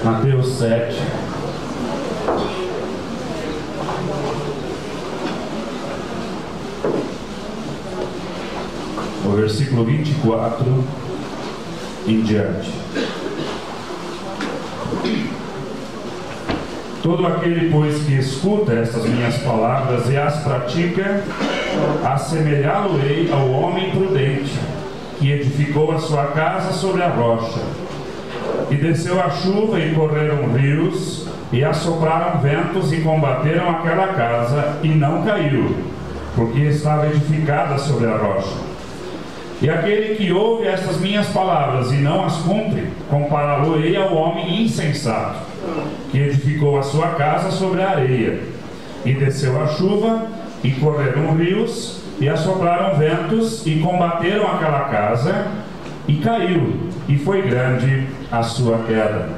Mateus 7. O versículo 24 em diante. Todo aquele, pois, que escuta estas minhas palavras e as pratica, assemelhá-lo-ei ao homem prudente, que edificou a sua casa sobre a rocha. E desceu a chuva, e correram rios, e assopraram ventos, e combateram aquela casa, e não caiu, porque estava edificada sobre a rocha. E aquele que ouve estas minhas palavras e não as cumpre, compará-lo-ei ao homem insensato, que edificou a sua casa sobre a areia. E desceu a chuva, e correram rios, e assopraram ventos, e combateram aquela casa, e caiu, e foi grande a sua queda.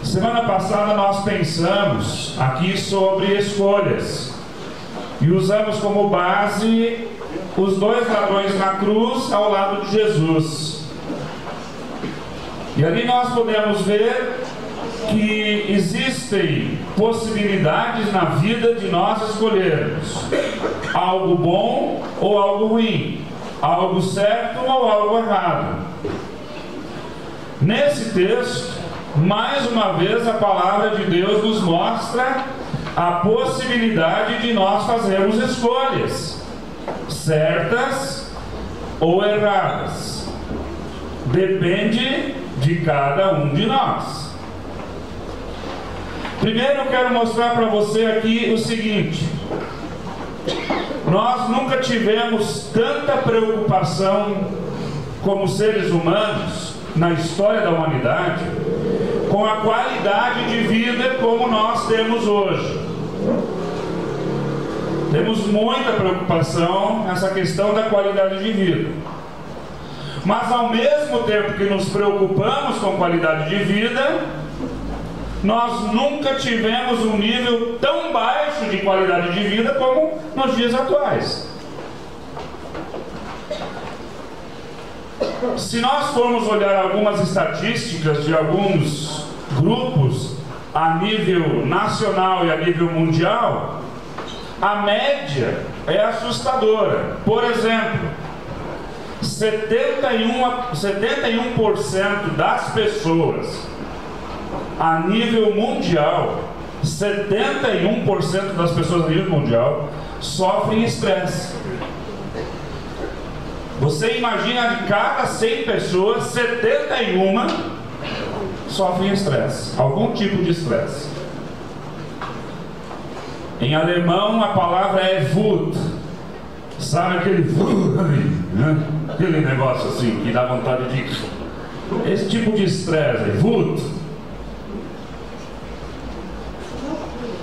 Semana passada nós pensamos aqui sobre escolhas, e usamos como base os dois ladrões na cruz ao lado de Jesus. E ali nós podemos ver que existem possibilidades na vida de nós escolhermos algo bom ou algo ruim, algo certo ou algo errado. Nesse texto, mais uma vez a palavra de Deus nos mostra a possibilidade de nós fazermos escolhas certas ou erradas. Depende de cada um de nós. Primeiro eu quero mostrar para você aqui o seguinte: nós nunca tivemos tanta preocupação como seres humanos na história da humanidade com a qualidade de vida como nós temos hoje. Temos muita preocupação nessa questão da qualidade de vida. Mas ao mesmo tempo que nos preocupamos com qualidade de vida, nós nunca tivemos um nível tão baixo de qualidade de vida como nos dias atuais. Se nós formos olhar algumas estatísticas de alguns grupos a nível nacional e a nível mundial, a média é assustadora. Por exemplo, 71% das pessoas a nível mundial, 71% das pessoas a nível mundial sofrem estresse. Você imagina, de cada 100 pessoas, 71 sofrem estresse, algum tipo de estresse. Em alemão a palavra é Wut. Sabe aquele Wut ali, né? Aquele negócio assim que dá vontade de... Esse tipo de estresse, Wut.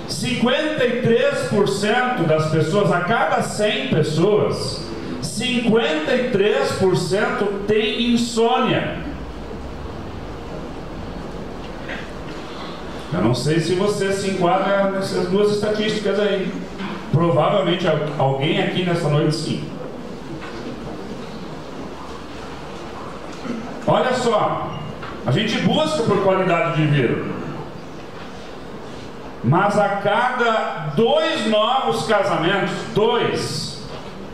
53% das pessoas, a cada 100 pessoas, 53% tem insônia. Eu não sei se você se enquadra nessas duas estatísticas aí. Provavelmente alguém aqui nessa noite sim. Olha só, a gente busca por qualidade de vida, mas a cada 2 novos casamentos,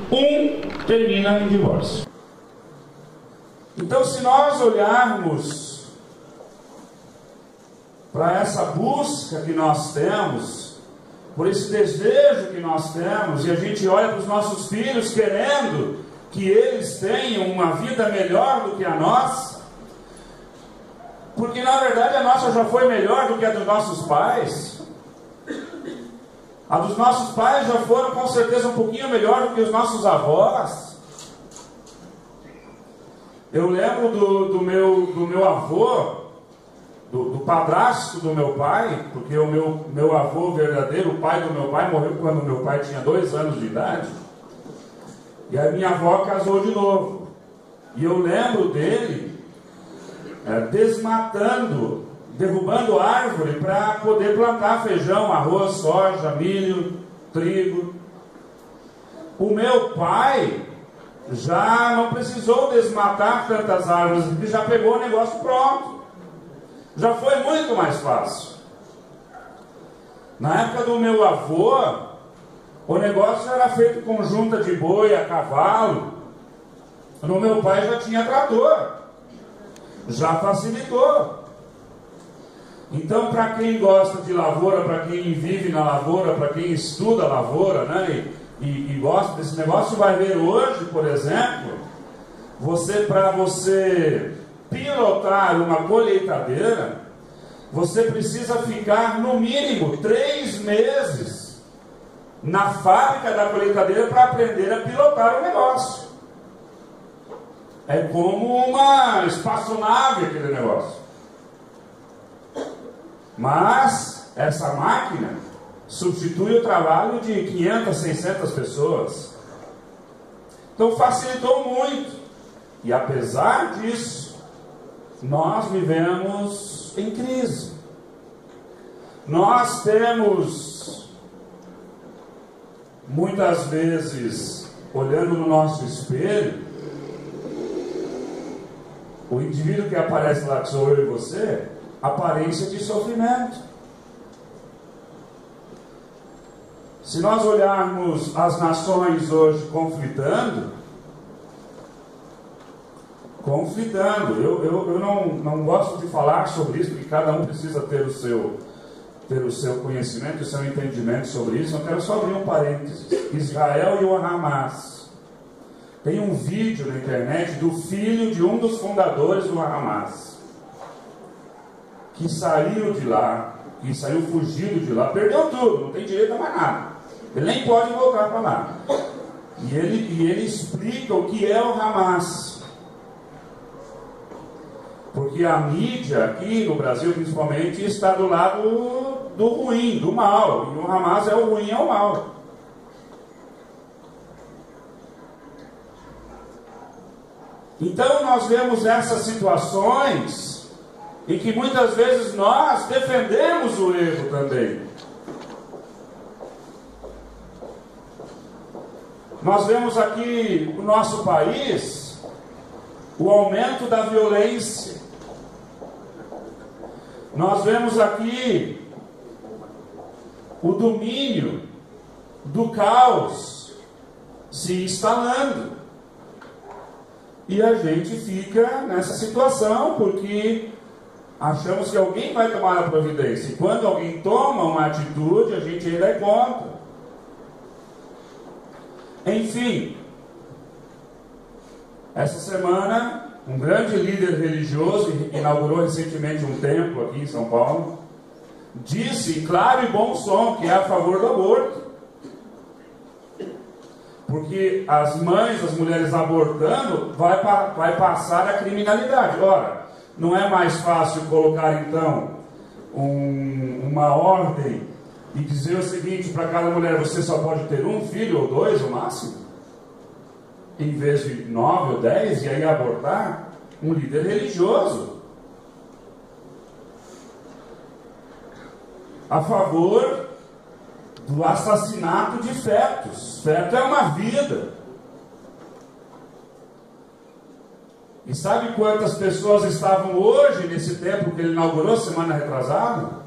1 termina em divórcio. Então, se nós olharmos para essa busca que nós temos, por esse desejo que nós temos, e a gente olha para os nossos filhos querendo que eles tenham uma vida melhor do que a nossa, porque na verdade a nossa já foi melhor do que a dos nossos pais. A dos nossos pais já foram com certeza um pouquinho melhor do que os nossos avós. Eu lembro do meu avô, do padrasto do meu pai, porque o meu avô verdadeiro, o pai do meu pai, morreu quando meu pai tinha 2 anos de idade. E a minha avó casou de novo. E eu lembro dele desmatando, derrubando árvore para poder plantar feijão, arroz, soja, milho, trigo. O meu pai já não precisou desmatar tantas árvores, ele já pegou o negócio pronto. já foi muito mais fácil. Na época do meu avô, o negócio era feito com junta de boi a cavalo. No meu pai já tinha trator, já facilitou. Então, para quem gosta de lavoura, para quem vive na lavoura, para quem estuda a lavoura, né, e gosta desse negócio, vai ver hoje, por exemplo, para você pilotar uma colheitadeira, você precisa ficar no mínimo 3 meses na fábrica da colheitadeira para aprender a pilotar o negócio. É como uma espaçonave aquele negócio. Mas essa máquina substitui o trabalho de 500, 600 pessoas. Então facilitou muito. E apesar disso, nós vivemos em crise. Nós temos, muitas vezes, olhando no nosso espelho, o indivíduo que aparece lá, que sou eu e você, aparência de sofrimento. Se nós olharmos as nações hoje conflitando, eu não gosto de falar sobre isso, porque cada um precisa ter o seu conhecimento, o seu entendimento sobre isso. Eu quero só abrir um parênteses. Israel e o Hamas. Tem um vídeo na internet do filho de um dos fundadores do Hamas, que saiu de lá, que saiu fugido de lá, perdeu tudo, não tem direito a mais nada. Ele nem pode voltar para lá. E ele explica o que é o Hamas. Porque a mídia aqui no Brasil, principalmente, está do lado do ruim, do mal. E o Hamas é o ruim, é o mal. Então nós vemos essas situações em que muitas vezes nós defendemos o erro também. Nós vemos aqui no nosso país o aumento da violência. Nós vemos aqui o domínio do caos se instalando. E a gente fica nessa situação porque achamos que alguém vai tomar a providência. E quando alguém toma uma atitude, a gente ainda é contra. Enfim, essa semana, um grande líder religioso, que inaugurou recentemente um templo aqui em São Paulo, disse em claro e bom som que é a favor do aborto. Porque as mães, as mulheres abortando, vai passar a criminalidade. Ora, não é mais fácil colocar então uma ordem e dizer o seguinte para cada mulher: você só pode ter um filho ou 2 no máximo, em vez de 9 ou 10, e aí abortar? Um líder religioso a favor do assassinato de fetos. Feto é uma vida. E sabe quantas pessoas estavam hoje nesse templo que ele inaugurou semana retrasada?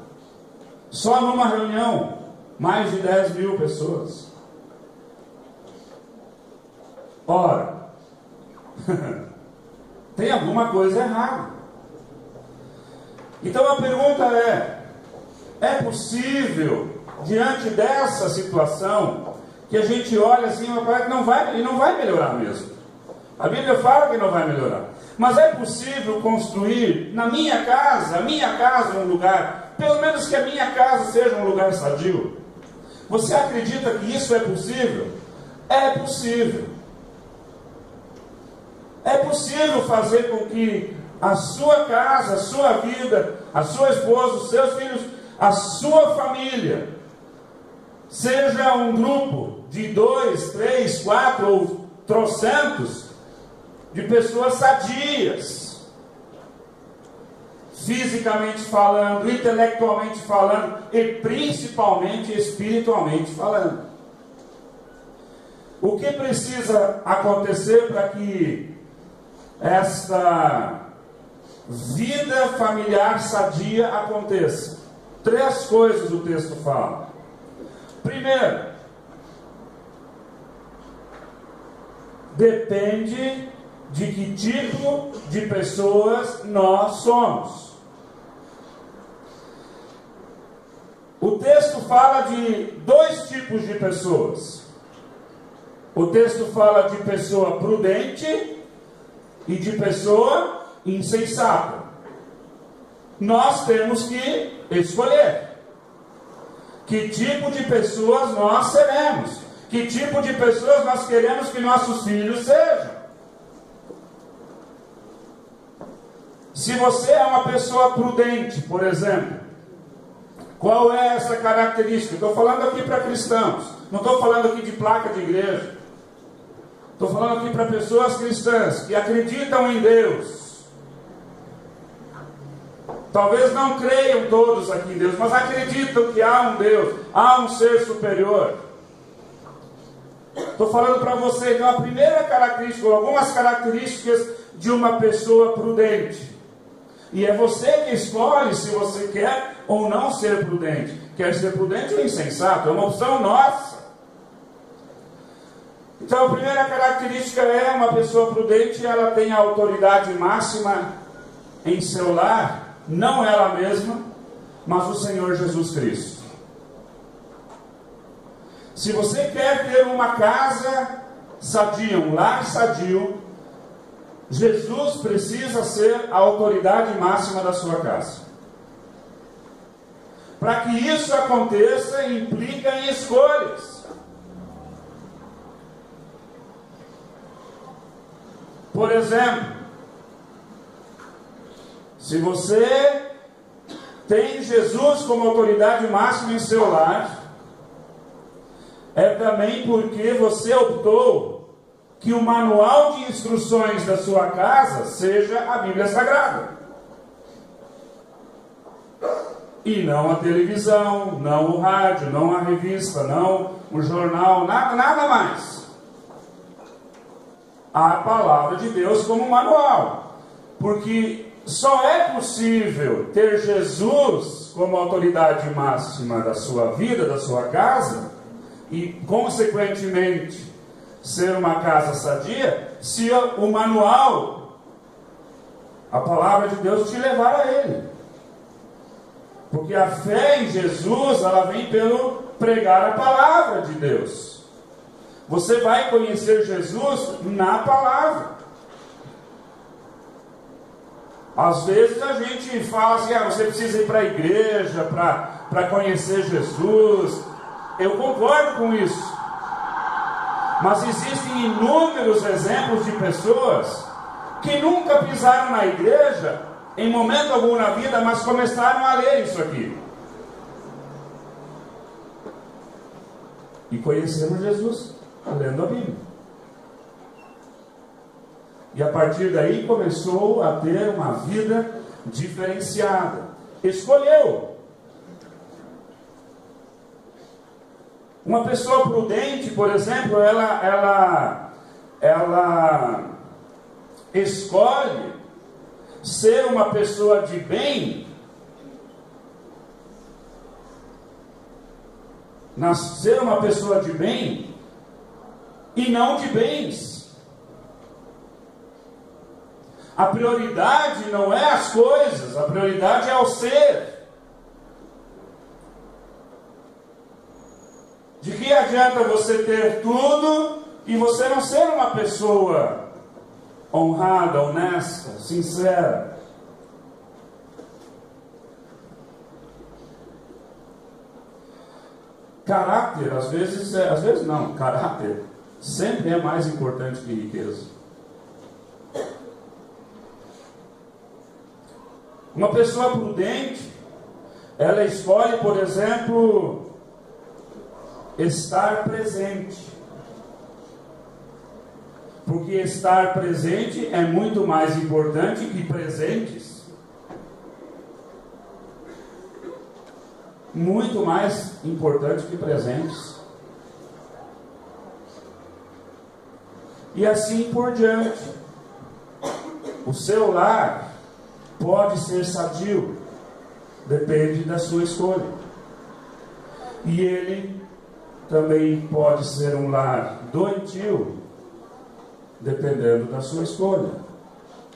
Só numa reunião, mais de 10 mil pessoas. Ora, tem alguma coisa errada. Então a pergunta é possível, diante dessa situação, que a gente olha assim e não vai melhorar mesmo? A Bíblia fala que não vai melhorar. Mas é possível construir na minha casa um lugar, pelo menos que a minha casa seja um lugar sadio? Você acredita que isso é possível? É possível. É possível fazer com que a sua casa, a sua vida, a sua esposa, os seus filhos, a sua família seja um grupo de 2, 3, 4 ou trocentos de pessoas sadias, fisicamente falando, intelectualmente falando e principalmente espiritualmente falando. O que precisa acontecer para que vida familiar sadia aconteça? 3 coisas o texto fala. Primeiro, depende de que tipo de pessoas nós somos. O texto fala de 2 tipos de pessoas. O texto fala de pessoa prudente e de pessoa insensata. Nós temos que escolher que tipo de pessoas nós seremos, que tipo de pessoas nós queremos que nossos filhos sejam. Se você é uma pessoa prudente, por exemplo, qual é essa característica? Estou falando aqui para cristãos, não estou falando aqui de placa de igreja. Estou falando aqui para pessoas cristãs que acreditam em Deus. Talvez não creiam todos aqui em Deus, mas acreditam que há um Deus, há um ser superior. Estou falando para você de uma primeira característica, ou algumas características de uma pessoa prudente. E é você que escolhe se você quer ou não ser prudente. Quer ser prudente ou insensato, é uma opção nossa. Então a primeira característica é uma pessoa prudente, ela tem a autoridade máxima em seu lar, não ela mesma, mas o Senhor Jesus Cristo. Se você quer ter uma casa sadia, um lar sadio, Jesus precisa ser a autoridade máxima da sua casa. Para que isso aconteça, implica em escolhas. Por exemplo, se você tem Jesus como autoridade máxima em seu lar, é também porque você optou que o manual de instruções da sua casa seja a Bíblia Sagrada. E não a televisão, não o rádio, não a revista, não o jornal, nada mais. A palavra de Deus como manual. Porque só é possível ter Jesus como autoridade máxima da sua vida, da sua casa, e consequentemente ser uma casa sadia, se o manual, a palavra de Deus, te levar a ele. Porque a fé em Jesus, ela vem pelo pregar a palavra de Deus. Você vai conhecer Jesus na palavra. Às vezes a gente fala assim, você precisa ir para a igreja para conhecer Jesus. Eu concordo com isso. Mas existem inúmeros exemplos de pessoas que nunca pisaram na igreja, em momento algum na vida, mas começaram a ler isso aqui. E conheceram Jesus, lendo a Bíblia. E a partir daí começou a ter uma vida diferenciada. Escolheu. Uma pessoa prudente, por exemplo, ela escolhe ser uma pessoa de bem, ser uma pessoa de bem e não de bens. A prioridade não é as coisas, a prioridade é o ser. De que adianta você ter tudo e você não ser uma pessoa honrada, honesta, sincera? Caráter, às vezes não, caráter sempre é mais importante que riqueza. Uma pessoa prudente, ela escolhe, por exemplo, estar presente. Porque estar presente é muito mais importante que presentes. Muito mais importante que presentes. E assim por diante. O seu lar pode ser sadio, depende da sua escolha. E ele também pode ser um lar doentio, dependendo da sua escolha.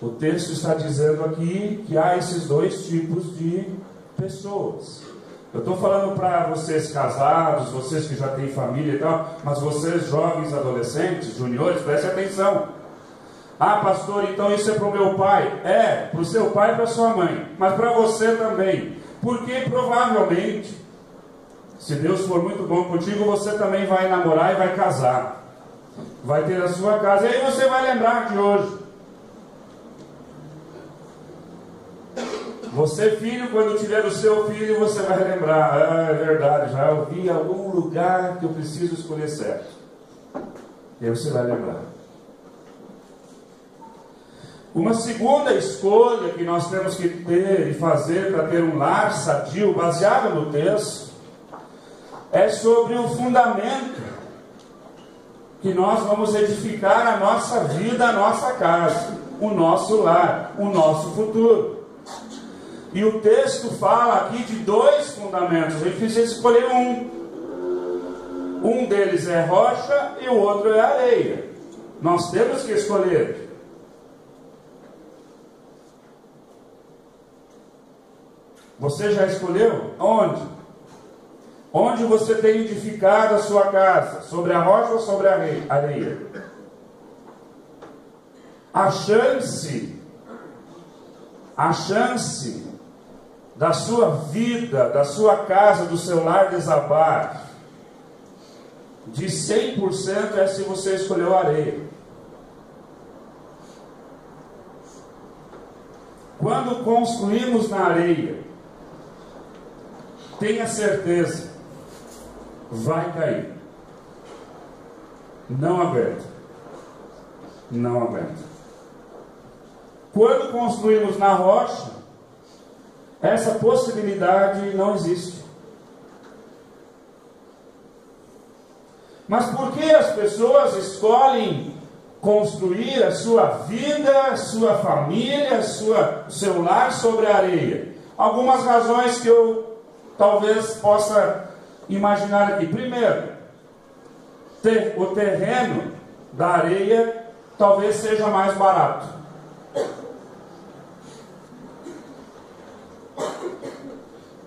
O texto está dizendo aqui que há esses dois tipos de pessoas. Eu estou falando para vocês casados, vocês que já têm família e tal, mas vocês jovens, adolescentes, juniores, prestem atenção. Ah, pastor, então isso é para o meu pai. É, para o seu pai e para a sua mãe, mas para você também. Porque provavelmente, se Deus for muito bom contigo, você também vai namorar e vai casar. Vai ter a sua casa. E aí você vai lembrar de hoje. Você, filho, quando tiver o seu filho, você vai lembrar. Ah, é verdade, já ouvi em algum lugar que eu preciso escolher certo. E aí você vai lembrar. Uma segunda escolha que nós temos que ter e fazer para ter um lar sadio, baseado no texto, é sobre o fundamento que nós vamos edificar a nossa vida, a nossa casa, o nosso lar, o nosso futuro. E o texto fala aqui de dois fundamentos. A gente precisa escolher um. Um deles é rocha e o outro é areia. Nós temos que escolher. Você já escolheu? Onde? Onde você tem edificado a sua casa? Sobre a rocha ou sobre a areia? A chance da sua vida, da sua casa, do seu lar desabar, de 100% é se você escolheu a areia. Quando construímos na areia, tenha certeza, vai cair. Não aguenta. Não aguenta. Quando construímos na rocha, essa possibilidade não existe. Mas por que as pessoas escolhem construir a sua vida, a sua família, seu lar sobre a areia? Algumas razões que eu talvez possa imaginar aqui. Primeiro, o terreno da areia talvez seja mais barato.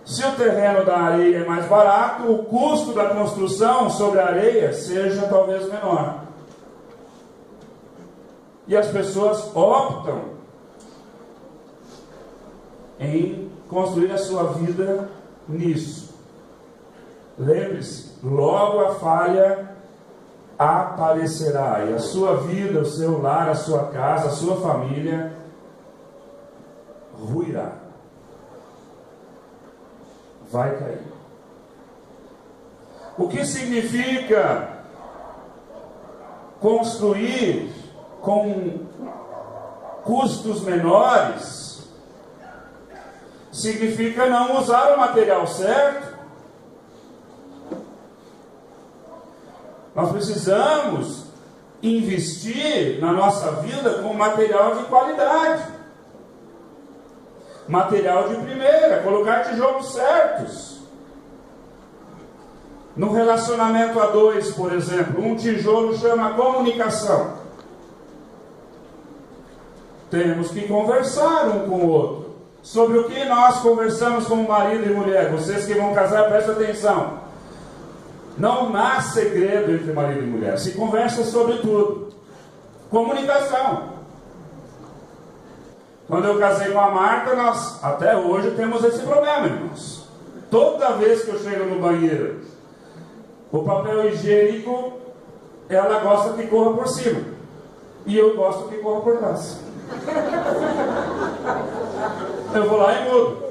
Se o terreno da areia é mais barato, o custo da construção sobre a areia seja talvez menor. E as pessoas optam em construir a sua vida nisso. Lembre-se, logo a falha aparecerá, e a sua vida, o seu lar, a sua casa, a sua família ruirá. Vai cair. O que significa construir com custos menores? Significa não usar o material certo. Nós precisamos investir na nossa vida com material de qualidade. Material de primeira, colocar tijolos certos. No relacionamento a dois, por exemplo, um tijolo chama comunicação. Temos que conversar um com o outro. Sobre o que nós conversamos como marido e mulher. Vocês que vão casar, prestem atenção. Não há segredo entre marido e mulher. Se conversa sobre tudo. Comunicação. Quando eu casei com a Marta, nós até hoje temos esse problema, irmãos. Toda vez que eu chego no banheiro, o papel higiênico, ela gosta que corra por cima. E eu gosto que corra por trás. Eu vou lá e mudo.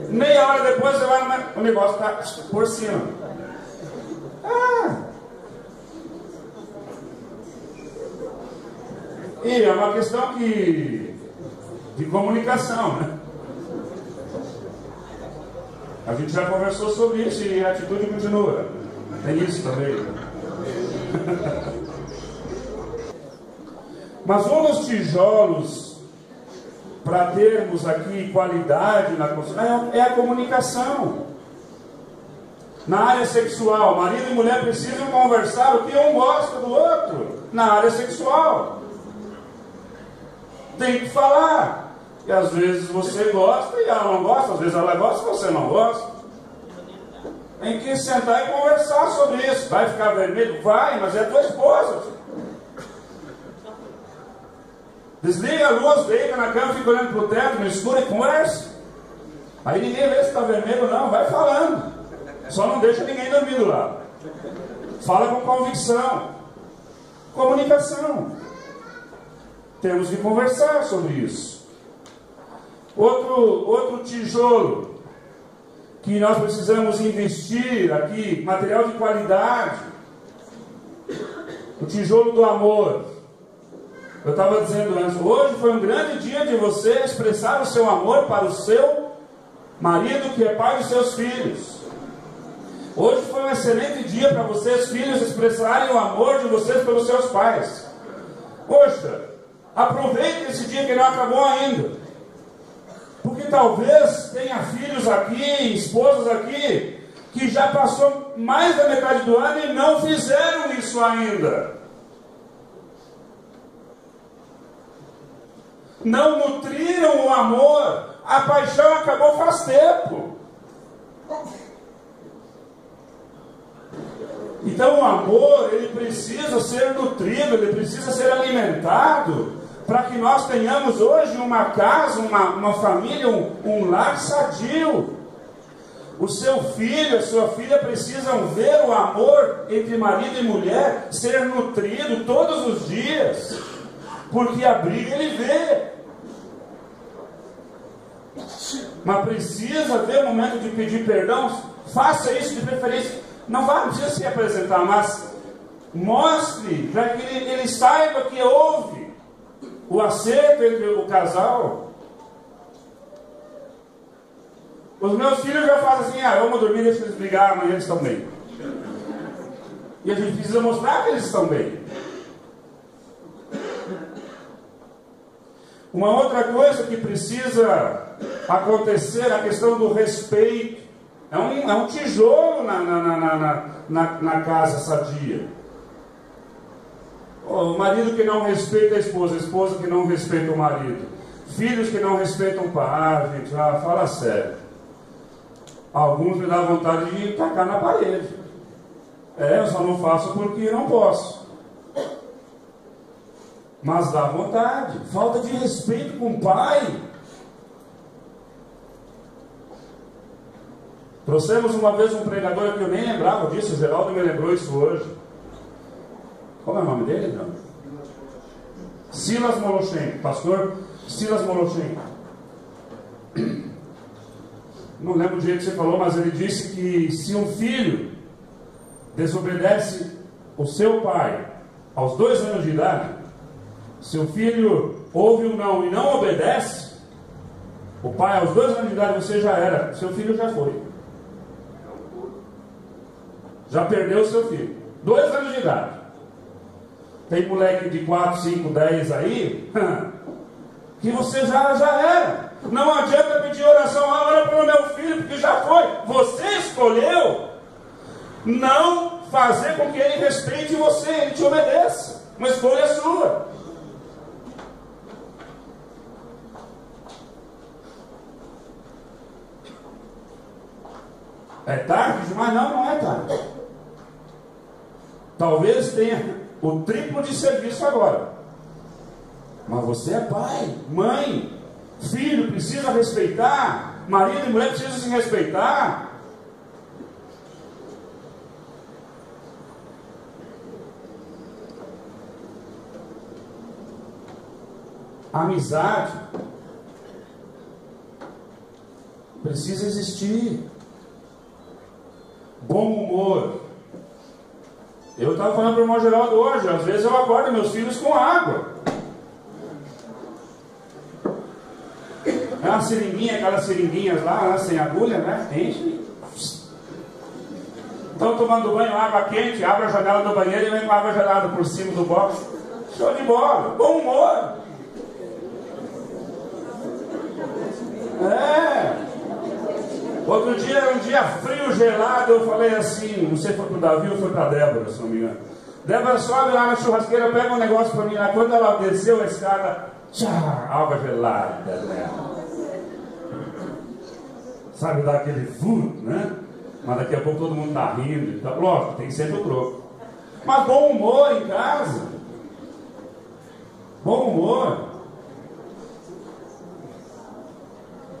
Meia hora depois você vai o negócio está por cima. E é uma questão de comunicação, né? A gente já conversou sobre isso e a atitude continua. Tem isso também. Mas um dos tijolos para termos aqui qualidade na construção é a comunicação. Na área sexual, marido e mulher precisam conversar o que um gosta do outro. Na área sexual, tem que falar. E às vezes você gosta e ela não gosta, às vezes ela gosta e você não gosta. Tem que sentar e conversar sobre isso. Vai ficar vermelho? Vai, mas é tua esposa. Desliga a luz, deita na cama, fica olhando para o teto, no escuro e conversa. Aí ninguém vê se está vermelho ou não, vai falando. Só não deixa ninguém dormir do lado. Fala com convicção. Comunicação. Temos que conversar sobre isso. Outro tijolo que nós precisamos investir aqui, material de qualidade. O tijolo do amor. Eu estava dizendo antes, hoje foi um grande dia de você expressar o seu amor para o seu marido que é pai dos seus filhos. Hoje foi um excelente dia para vocês, filhos, expressarem o amor de vocês pelos seus pais. Poxa, aproveite esse dia que não acabou ainda. Porque talvez tenha filhos aqui, esposas aqui, que já passou mais da metade do ano e não fizeram isso ainda. Não nutriram o amor. A paixão acabou faz tempo. Então o amor, ele precisa ser nutrido, ele precisa ser alimentado, para que nós tenhamos hoje uma casa, uma família, um lar sadio. O seu filho, a sua filha precisam ver o amor entre marido e mulher ser nutrido todos os dias, porque a briga ele vê. Mas precisa ver o momento de pedir perdão. Faça isso de preferência. Não precisa se apresentar, mas mostre para que ele saiba que houve o acerto entre o casal. Os meus filhos já fazem assim: vamos dormir, deixa eles brigar, amanhã eles estão bem. E a gente precisa mostrar que eles estão bem. Uma outra coisa que precisa acontecer é a questão do respeito. É um tijolo na casa sadia. O marido que não respeita a esposa que não respeita o marido, filhos que não respeitam o pai. Gente, fala sério. Alguns me dão vontade de tacar na parede. Eu só não faço porque não posso. Mas dá vontade. Falta de respeito com o pai. Trouxemos uma vez um pregador que eu nem lembrava disso, o Geraldo me lembrou isso hoje. Como é o nome dele, não? Silas Molochenko, pastor Silas Molochenko. Não lembro do jeito que você falou, mas ele disse que se um filho desobedece o seu pai aos 2 anos de idade, se o filho ouve um não e não obedece, o pai aos 2 anos de idade você já era, seu filho já foi. Já perdeu o seu filho. 2 anos de idade. Tem moleque de 4, 5, 10 aí, que você já era. Não adianta pedir oração, ora pelo meu filho, porque já foi. Você escolheu não fazer com que ele respeite você, ele te obedeça. Uma escolha sua. É tarde demais? Não é tarde. Talvez tenha o triplo de serviço agora. Mas você é pai, mãe, filho, precisa respeitar. Marido e mulher precisam se respeitar. Amizade precisa existir. Bom humor. Eu estava falando para o irmão Geraldo hoje, às vezes eu acordo meus filhos com água. É uma seringuinha, aquelas seringuinhas lá, sem agulha, né? Enche. Estão tomando banho, água quente, abre a janela do banheiro e vem com água gelada por cima do box. Show de bola, bom humor. Outro dia, era um dia frio, gelado, eu falei assim, não sei se foi pro Davi ou foi pra Débora, se não me engano. Débora, sobe lá na churrasqueira, pega um negócio pra mim lá. Quando ela desceu a escada, tchá, água gelada, né? Sabe, dá aquele vulto, né? Mas daqui a pouco todo mundo tá rindo. Então, lógico, tem sempre o troco. Mas bom humor em casa. Bom humor.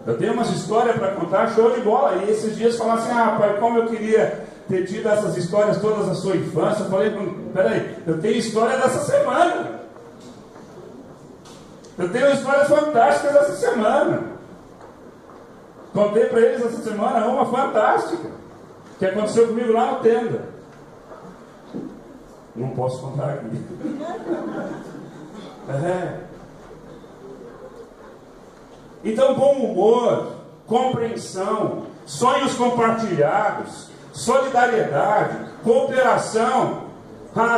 Eu tenho umas histórias para contar, show de bola. E esses dias falaram assim, pai, como eu queria ter tido essas histórias todas da sua infância. Eu falei, peraí, eu tenho história dessa semana. Eu tenho histórias fantásticas dessa semana. Contei para eles essa semana uma fantástica, que aconteceu comigo lá no tenda. Não posso contar aqui. Então, bom humor, compreensão, sonhos compartilhados, solidariedade, cooperação.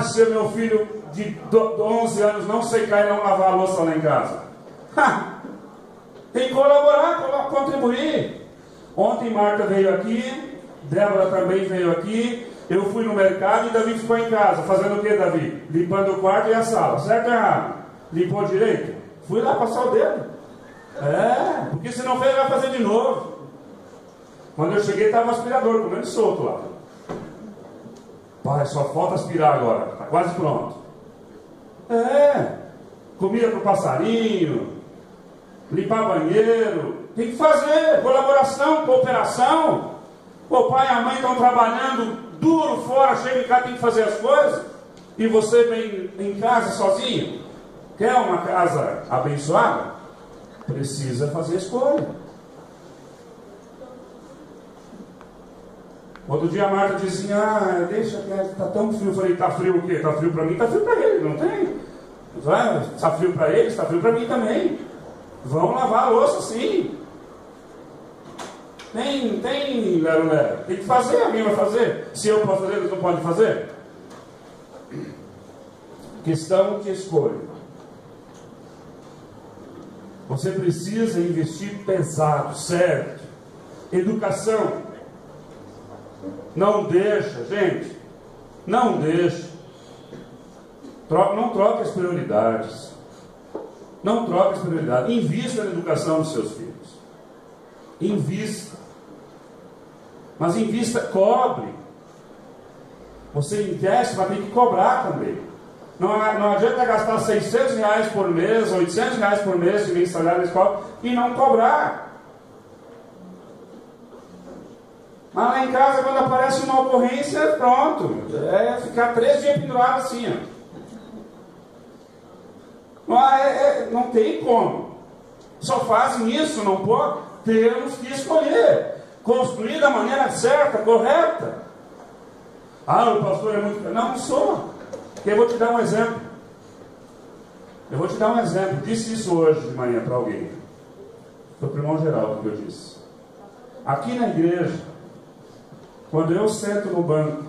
Se meu filho de 11 anos não secar e não lavar a louça lá em casa. Tem que colaborar, contribuir. Ontem Marta veio aqui, Débora também veio aqui. Eu fui no mercado e Davi ficou em casa. Fazendo o que, Davi? Limpando o quarto e a sala. Certo ou errado? Limpou direito? Fui lá passar o dedo. Porque se não fez, vai fazer de novo. Quando eu cheguei, estava o aspirador comendo solto lá. Pai, só falta aspirar agora. Está quase pronto. Comida para o passarinho, limpar banheiro. Tem que fazer. Colaboração, cooperação. O pai e a mãe estão trabalhando duro fora, chega em casa, tem que fazer as coisas. E você vem em casa sozinho. Quer uma casa abençoada? Precisa fazer escolha. Outro dia a Marta dizia, deixa que está tão frio. Eu falei, está frio o quê? Está frio para mim, está frio para ele, não tem? Está frio para ele, está frio para mim também. Vão lavar a louça sim. Tem, Lero. Tem que fazer, alguém vai fazer. Se eu posso fazer, eles não podem fazer. Questão de escolha. Você precisa investir pesado, certo? Educação. Não deixa, gente. Não deixa. Não troque as prioridades. Não troque as prioridades. Invista na educação dos seus filhos. Invista. Mas invista, cobre. Você investe, mas tem que cobrar também. Não adianta gastar R$600 por mês, R$800 por mês de mensalidade na escola e não cobrar. Mas lá em casa, quando aparece uma ocorrência, pronto. Ficar 3 dias pendurado assim, não tem como. Só fazem isso, não pode. Temos que escolher. Construir da maneira certa, correta. O pastor é muito... Não sou. Eu vou te dar um exemplo. Disse isso hoje de manhã para alguém. Foi para o irmão Geraldo que eu disse. Aqui na igreja, quando eu sento no banco,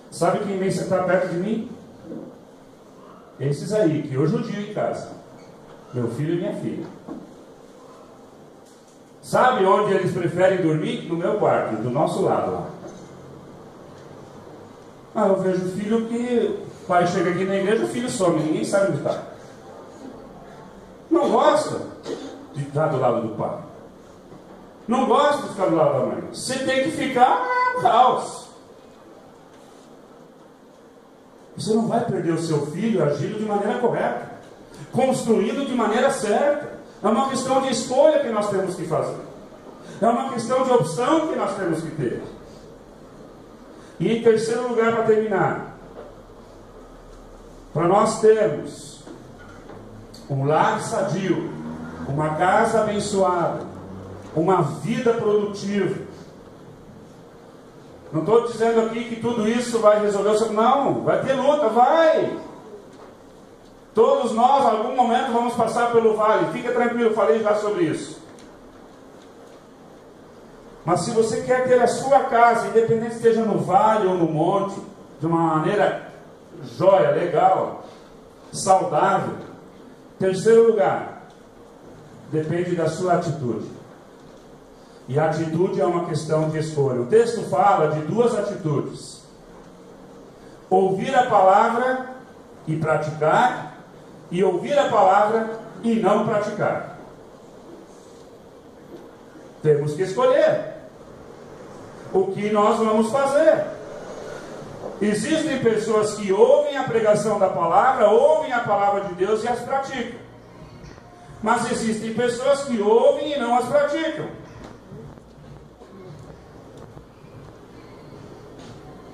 sabe quem vem sentar perto de mim? Esses aí, que eu judio em casa. Meu filho e minha filha. Sabe onde eles preferem dormir? No meu quarto, do nosso lado lá. Eu vejo o filho que o pai chega aqui na igreja, o filho some, ninguém sabe onde está. Não gosta de estar do lado do pai. Não gosta de ficar do lado da mãe. Você tem que ficar no caos. Você não vai perder o seu filho agindo de maneira correta, construindo de maneira certa. É uma questão de escolha que nós temos que fazer. É uma questão de opção que nós temos que ter. E em terceiro lugar, para terminar, para nós termos um lar sadio, uma casa abençoada, uma vida produtiva. Não estou dizendo aqui que tudo isso vai resolver o seu... Não, vai ter luta, vai. Todos nós, em algum momento, vamos passar pelo vale. Fica tranquilo, falei já sobre isso. Mas se você quer ter a sua casa, independente esteja no vale ou no monte, de uma maneira jóia, legal, saudável. Terceiro lugar, depende da sua atitude. E a atitude é uma questão de escolha. O texto fala de duas atitudes: ouvir a palavra e praticar, e ouvir a palavra e não praticar. Temos que escolher o que nós vamos fazer. Existem pessoas que ouvem a pregação da palavra, ouvem a palavra de Deus e as praticam. Mas existem pessoas que ouvem e não as praticam.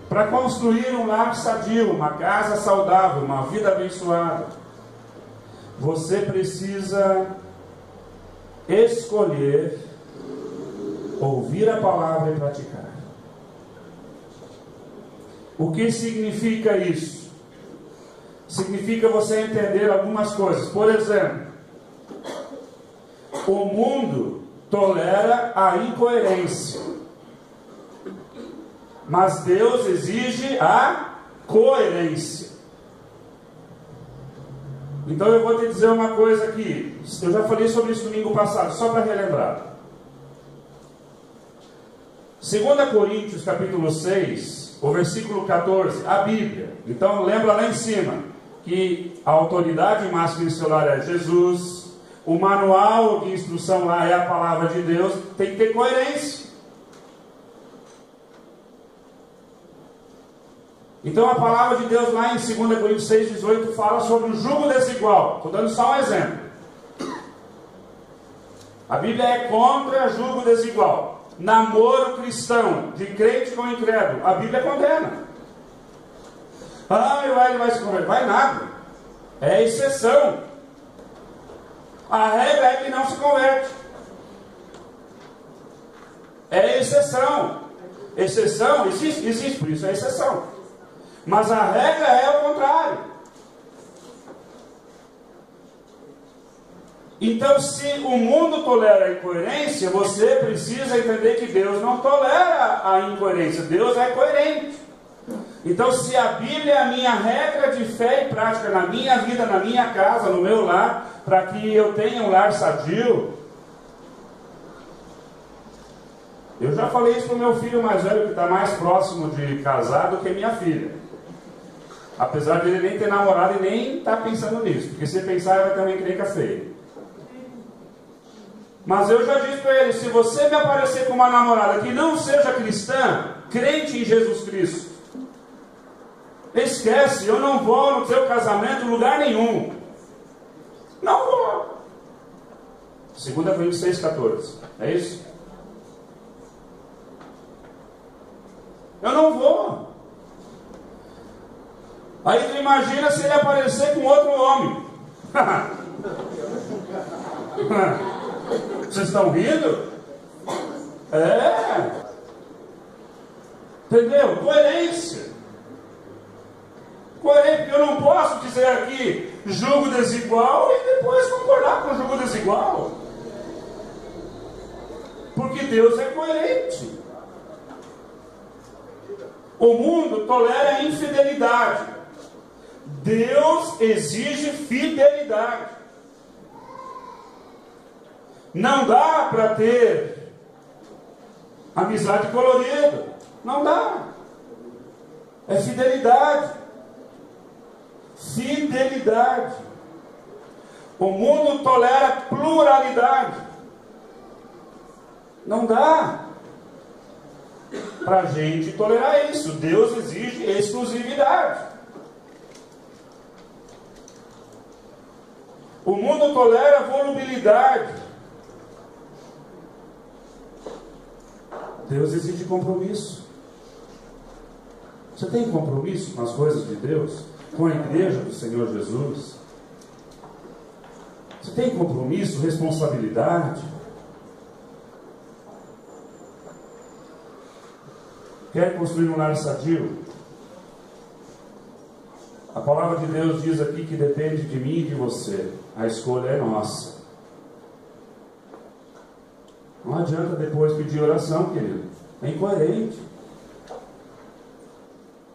Para construir um lar sadio, uma casa saudável, uma vida abençoada, você precisa escolher ouvir a palavra e praticar. O que significa isso? Significa você entender algumas coisas. Por exemplo, o mundo tolera a incoerência, mas Deus exige a coerência. Então eu vou te dizer uma coisa aqui. Eu já falei sobre isso domingo passado, só para relembrar. 2 Coríntios capítulo 6, o versículo 14, a Bíblia. Então lembra lá em cima que a autoridade máxima em seu lar é Jesus. O manual de instrução lá é a palavra de Deus. Tem que ter coerência. Então a palavra de Deus lá em 2 Coríntios 6, 18 fala sobre o jugo desigual. Estou dando só um exemplo. A Bíblia é contra jugo desigual. Namoro cristão, de crente com incrédulo, a Bíblia condena. Ah, ele vai se converter. Vai nada. É exceção. A regra é que não se converte. É exceção. Exceção existe, por isso é exceção. Mas a regra é o contrário. Então, se o mundo tolera a incoerência, você precisa entender que Deus não tolera a incoerência. Deus é coerente. Então, se a Bíblia é a minha regra de fé e prática na minha vida, na minha casa, no meu lar, para que eu tenha um lar sadio. Eu já falei isso para o meu filho mais velho, que está mais próximo de casar do que minha filha. Apesar de ele nem ter namorado e nem estar pensando nisso. Porque se pensar, ele vai ter uma encrenca feia. Mas eu já disse para ele: se você me aparecer com uma namorada que não seja cristã, crente em Jesus Cristo, esquece, eu não vou no seu casamento em lugar nenhum. Não vou. 2 Coríntios 6,14. É isso? Eu não vou. Aí tu imagina se ele aparecer com outro homem. Vocês estão rindo? É. Entendeu? Coerência. Coerente, porque eu não posso dizer aqui jugo desigual e depois concordar com o jugo desigual. Porque Deus é coerente. O mundo tolera a infidelidade. Deus exige fidelidade. Não dá para ter amizade colorida. Não dá. É fidelidade. Fidelidade. O mundo tolera pluralidade. Não dá para a gente tolerar isso. Deus exige exclusividade. O mundo tolera volubilidade. Deus exige compromisso. Você tem compromisso com as coisas de Deus? Com a igreja do Senhor Jesus? Você tem compromisso, responsabilidade? Quer construir um lar sadio? A palavra de Deus diz aqui que depende de mim e de você. A escolha é nossa. Não adianta depois pedir oração, querido. É incoerente.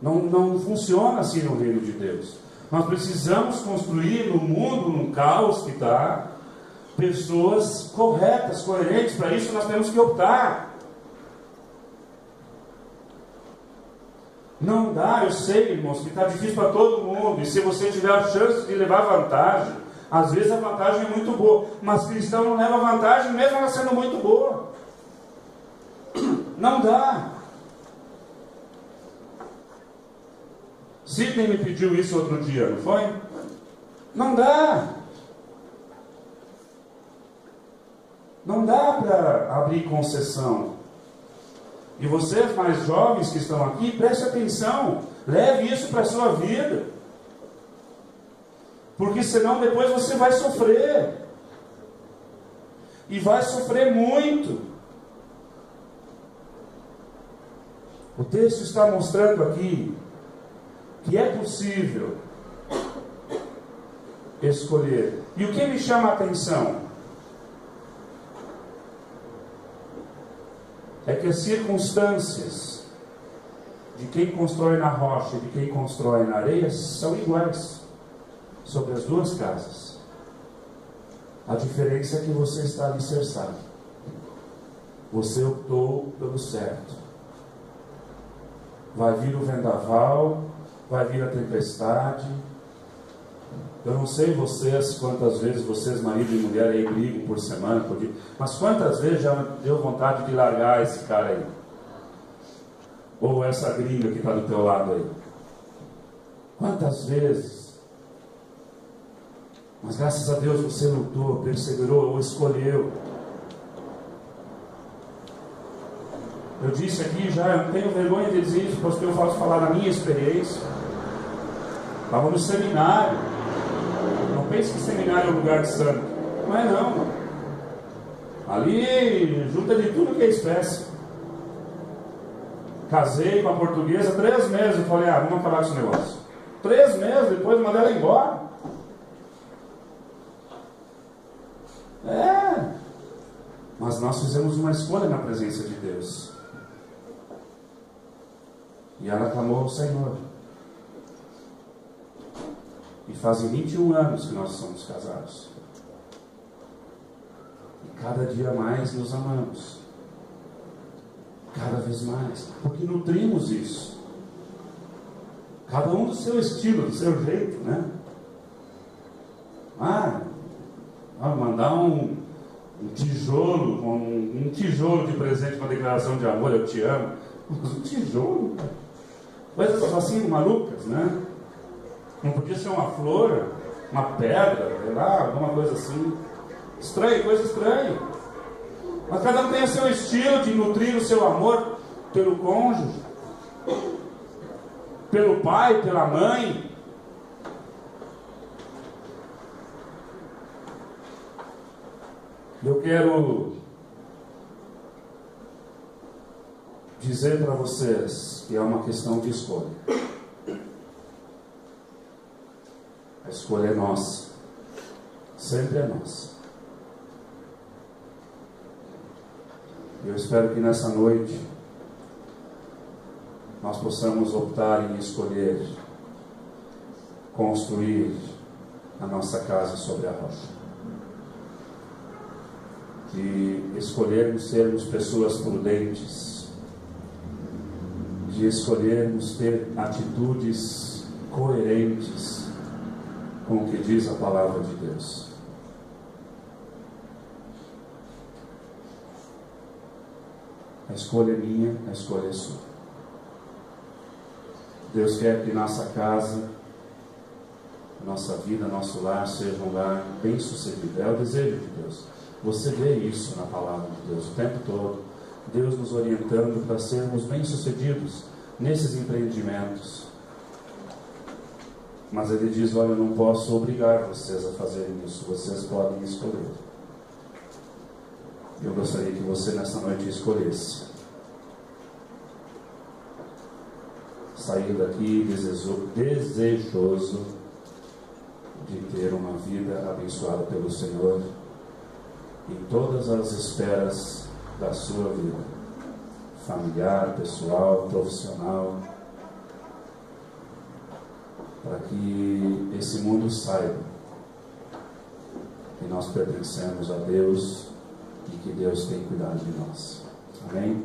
Não funciona assim no reino de Deus. Nós precisamos construir no mundo, num caos que está, pessoas corretas, coerentes. Para isso nós temos que optar. Não dá, eu sei, irmãos, que está difícil para todo mundo. E se você tiver a chance de levar vantagem, às vezes a vantagem é muito boa. Mas cristão não leva vantagem mesmo ela sendo muito boa. Não dá. Sidney me pediu isso outro dia, não foi? Não dá. Não dá para abrir concessão. E vocês mais jovens que estão aqui, preste atenção. Leve isso para a sua vida. Porque senão depois você vai sofrer. E vai sofrer muito. O texto está mostrando aqui que é possível escolher. E o que me chama a atenção é que as circunstâncias de quem constrói na rocha e de quem constrói na areia são iguais sobre as duas casas. A diferença é que você está alicerçado. Você optou pelo certo. Vai vir o vendaval, vai vir a tempestade. Eu não sei vocês, quantas vezes vocês, marido e mulher, aí brigam por semana, por dia, mas quantas vezes já deu vontade de largar esse cara aí? Ou essa gringa que está do teu lado aí? Quantas vezes? Mas graças a Deus você lutou, perseverou, ou escolheu. Eu disse aqui já, eu não tenho vergonha de dizer isso, porque eu posso falar da minha experiência. Estava no seminário. Não pense que seminário é um lugar de santo. Não é não. Ali junta de tudo que é espécie. Casei com a portuguesa 3 meses. Eu falei, vamos acabar com esse negócio. 3 meses, depois mandei ela embora. Mas nós fizemos uma escolha na presença de Deus. E ela clamou ao Senhor. E fazem 21 anos que nós somos casados. E cada dia mais nos amamos. Cada vez mais. Porque nutrimos isso. Cada um do seu estilo, do seu jeito, né? Mandar um tijolo, um tijolo de presente com a declaração de amor, eu te amo. Mas um tijolo, coisas assim malucas, né? Não podia ser uma flor, uma pedra, sei lá, alguma coisa assim. Estranho, coisa estranha. Mas cada um tem o seu estilo de nutrir o seu amor pelo cônjuge, pelo pai, pela mãe. Eu quero dizer para vocês que é uma questão de escolha. A escolha é nossa. Sempre é nossa. Eu espero que nessa noite nós possamos optar em escolher construir a nossa casa sobre a rocha. De escolhermos sermos pessoas prudentes, de escolhermos ter atitudes coerentes com o que diz a palavra de Deus. A escolha é minha, a escolha é sua. Deus quer que nossa casa, nossa vida, nosso lar seja um lar bem sucedido. É o desejo de Deus. Você vê isso na palavra de Deus o tempo todo. Deus nos orientando para sermos bem sucedidos nesses empreendimentos. Mas Ele diz, olha, eu não posso obrigar vocês a fazerem isso. Vocês podem escolher. Eu gostaria que você nessa noite escolhesse sair daqui desejoso de ter uma vida abençoada pelo Senhor em todas as esferas da sua vida, familiar, pessoal, profissional, para que esse mundo saiba que nós pertencemos a Deus e que Deus tem cuidado de nós. Amém?